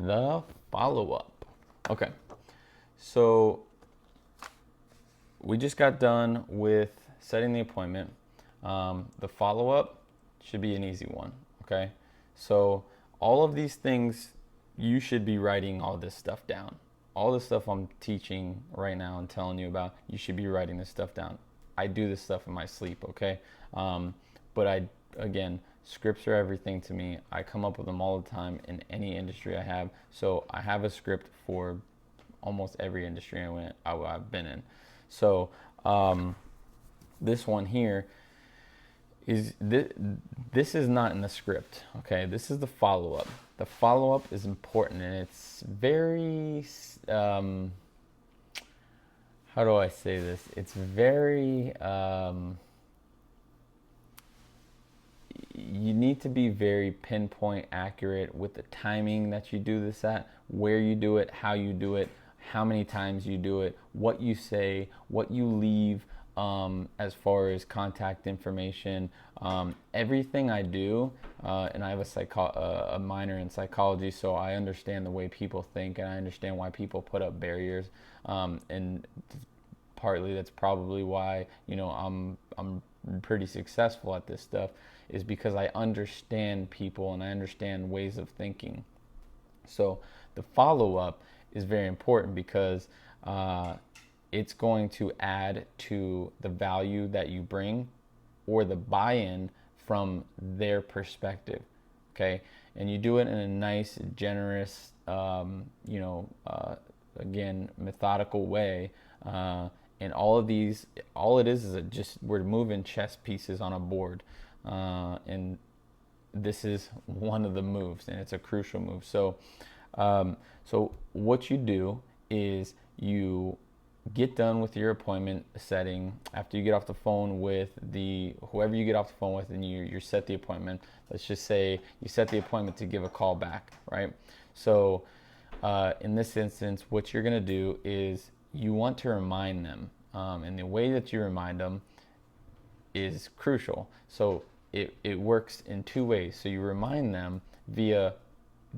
The follow-up. Okay, so we just got done with setting the appointment. The follow-up should be an easy one, okay? So all of these things, you should be writing all this stuff down. All the stuff I'm teaching right now and telling you about, you should be writing this stuff down. I do this stuff in my sleep, okay? But again, scripts are everything to me. I come up with them all the time in any industry I have. So I have a script for almost every industry I've been in. So this one here is this is not in the script. Okay, this is the follow-up. The follow-up is important, and it's very how do I say this? It's very you need to be very pinpoint accurate with the timing that you do this at, where you do it, how you do it, how many times you do it, what you say, what you leave as far as contact information. Everything I do, and I have a minor in psychology, so I understand the way people think, and I understand why people put up barriers, and partly that's probably why I'm pretty successful at this stuff, is because I understand people and I understand ways of thinking. So the follow up is very important because it's going to add to the value that you bring or the buy-in from their perspective. Okay, and you do it in a nice, generous, again, methodical way. And all of these, all it is just we're moving chess pieces on a board, and this is one of the moves, and it's a crucial move. So what you do is you get done with your appointment setting after you get off the phone with whoever you get off the phone with, and you set the appointment. Let's just say you set the appointment to give a call back, right? So in this instance, what you're going to do is you want to remind them, and the way that you remind them is crucial. So it works in two ways. So you remind them via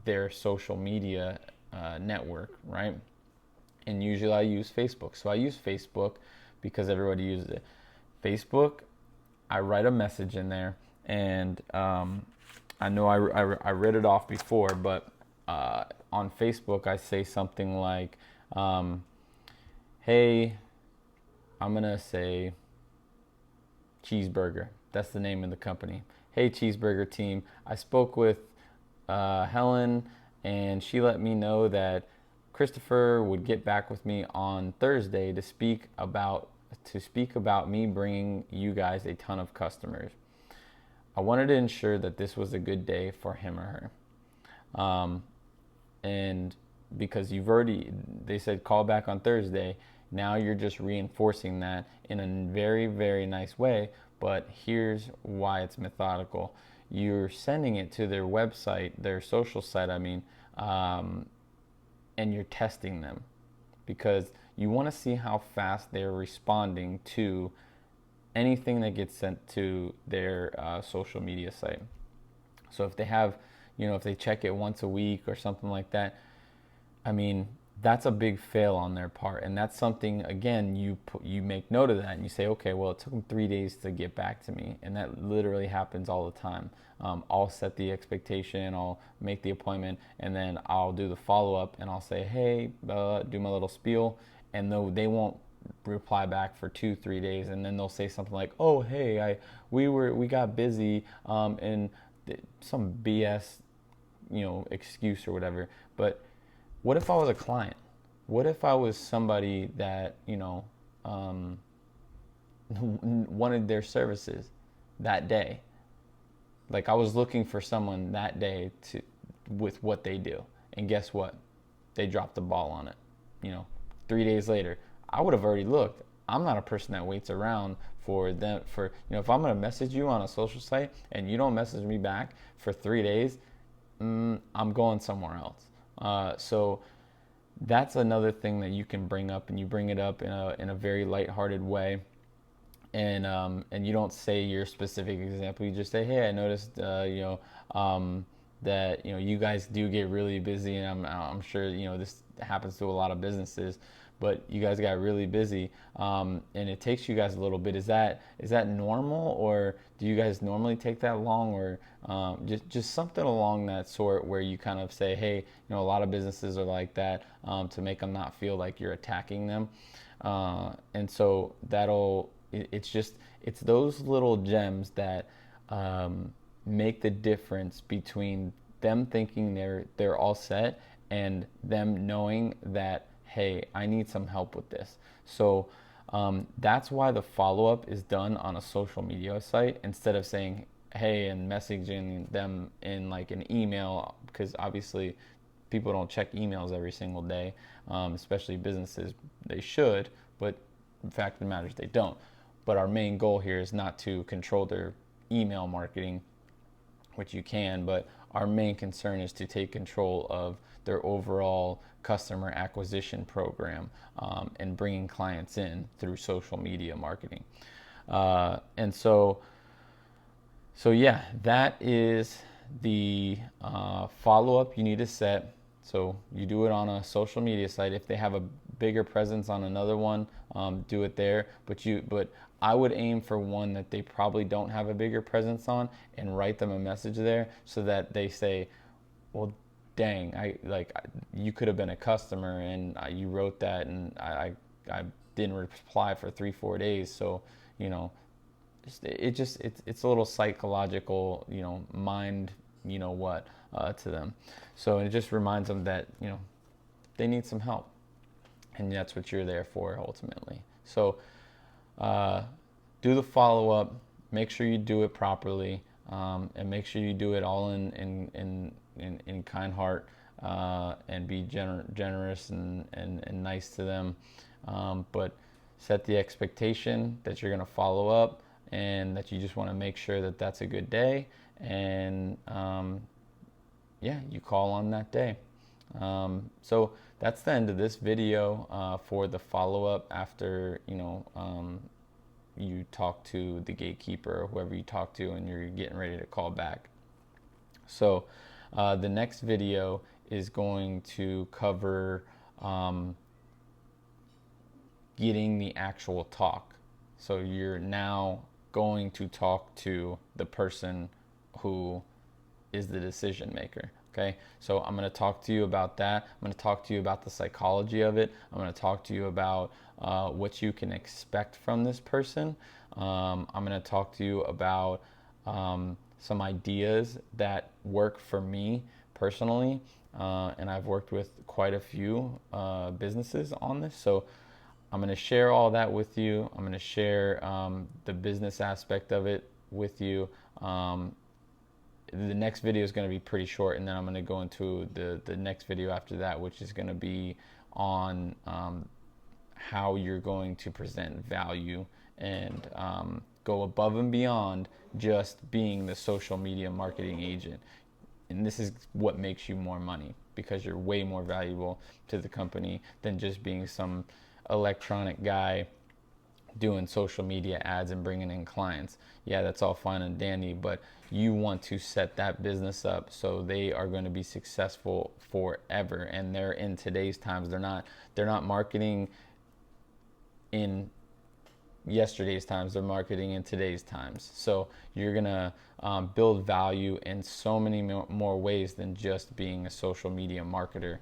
their social media network, right? And usually I use Facebook. So I use Facebook because everybody uses it. Facebook, I write a message in there, and I know I read it off before, but on Facebook I say something like, hey, I'm going to say Cheeseburger. That's the name of the company. Hey, Cheeseburger team. I spoke with Helen, and she let me know that Christopher would get back with me on Thursday to speak about me bringing you guys a ton of customers. I wanted to ensure that this was a good day for him or her. And because they said call back on Thursday, now you're just reinforcing that in a very, very nice way. But here's why it's methodical. You're sending it to their website, their social site, and you're testing them because you want to see how fast they're responding to anything that gets sent to their social media site. So if they have, if they check it once a week or something like that, that's a big fail on their part. And that's something, again, you make note of that and you say, okay, well, it took them 3 days to get back to me. And that literally happens all the time. I'll set the expectation, I'll make the appointment, and then I'll do the follow-up and I'll say, hey, do my little spiel. And they won't reply back for 2-3 days, and then they'll say something like, oh, hey, we got busy, and some BS, excuse or whatever. But what if I was a client? What if I was somebody that, wanted their services that day? Like I was looking for someone that day with what they do. And guess what? They dropped the ball on it. 3 days later, I would have already looked. I'm not a person that waits around for them if I'm going to message you on a social site and you don't message me back for 3 days, I'm going somewhere else. So that's another thing that you can bring up, and you bring it up in a very lighthearted way, and you don't say your specific example. You just say, hey, I noticed that, you know, you guys do get really busy, and I'm sure, you know, this happens to a lot of businesses, but you guys got really busy, and it takes you guys a little bit. Is that normal, or do you guys normally take that long, or just something along that sort where you kind of say, hey, you know, a lot of businesses are like that, to make them not feel like you're attacking them, and so it's those little gems that make the difference between them thinking they're all set and them knowing that, hey, I need some help with this. So that's why the follow-up is done on a social media site instead of saying, hey, and messaging them in like an email, because obviously people don't check emails every single day, especially businesses. They should, but the fact of the matter is they don't. But our main goal here is not to control their email marketing, which you can, but our main concern is to take control of their overall customer acquisition program, and bringing clients in through social media marketing. And so yeah, that is the follow-up you need to set. So you do it on a social media site. If they have a bigger presence on another one, do it there. But I would aim for one that they probably don't have a bigger presence on, and write them a message there so that they say, well, dang, you could have been a customer, and you wrote that, and I didn't reply for 3-4 days. So, you know, it's a little psychological, you know, mind, you know what, to them. So it just reminds them that, you know, they need some help, and that's what you're there for ultimately. So do the follow-up, make sure you do it properly, and make sure you do it all in kind heart, and be generous and nice to them, but set the expectation that you're going to follow up, and that you just want to make sure that that's a good day, and yeah, you call on that day. So that's the end of this video for the follow-up after, you know, you talk to the gatekeeper or whoever you talk to and you're getting ready to call back. So the next video is going to cover getting the actual talk. So you're now going to talk to the person who is the decision maker. Okay, so I'm going to talk to you about that. I'm going to talk to you about the psychology of it. I'm going to talk to you about what you can expect from this person. I'm going to talk to you about some ideas that work for me personally, and I've worked with quite a few businesses on this. So I'm going to share all that with you. I'm going to share the business aspect of it with you. The next video is going to be pretty short, and then I'm going to go into the next video after that, which is going to be on how you're going to present value and go above and beyond just being the social media marketing agent. And this is what makes you more money, because you're way more valuable to the company than just being some electronic guy doing social media ads and bringing in clients. Yeah, that's all fine and dandy, but you want to set that business up so they are going to be successful forever. And they're in today's times. They're not marketing in yesterday's times. They're marketing in today's times. So you're gonna build value in so many more ways than just being a social media marketer.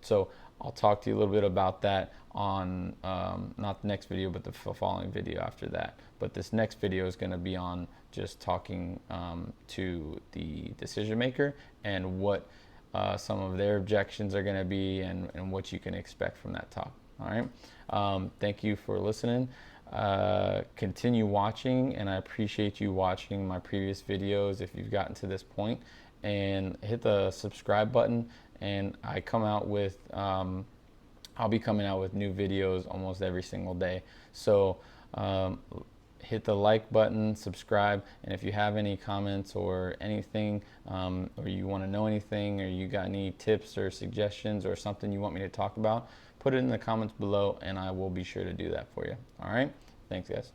So I'll talk to you a little bit about that on not the next video, but the following video after that. But this next video is going to be on just talking to the decision maker and what some of their objections are going to be, and what you can expect from that talk. All right. Thank you for listening. Continue watching, and I appreciate you watching my previous videos if you've gotten to this point, and hit the subscribe button. And I come out with I'll be coming out with new videos almost every single day. So hit the like button, subscribe, and if you have any comments or anything, or you want to know anything, or you got any tips or suggestions or something you want me to talk about, put it in the comments below, and I will be sure to do that for you. All right? Thanks, guys.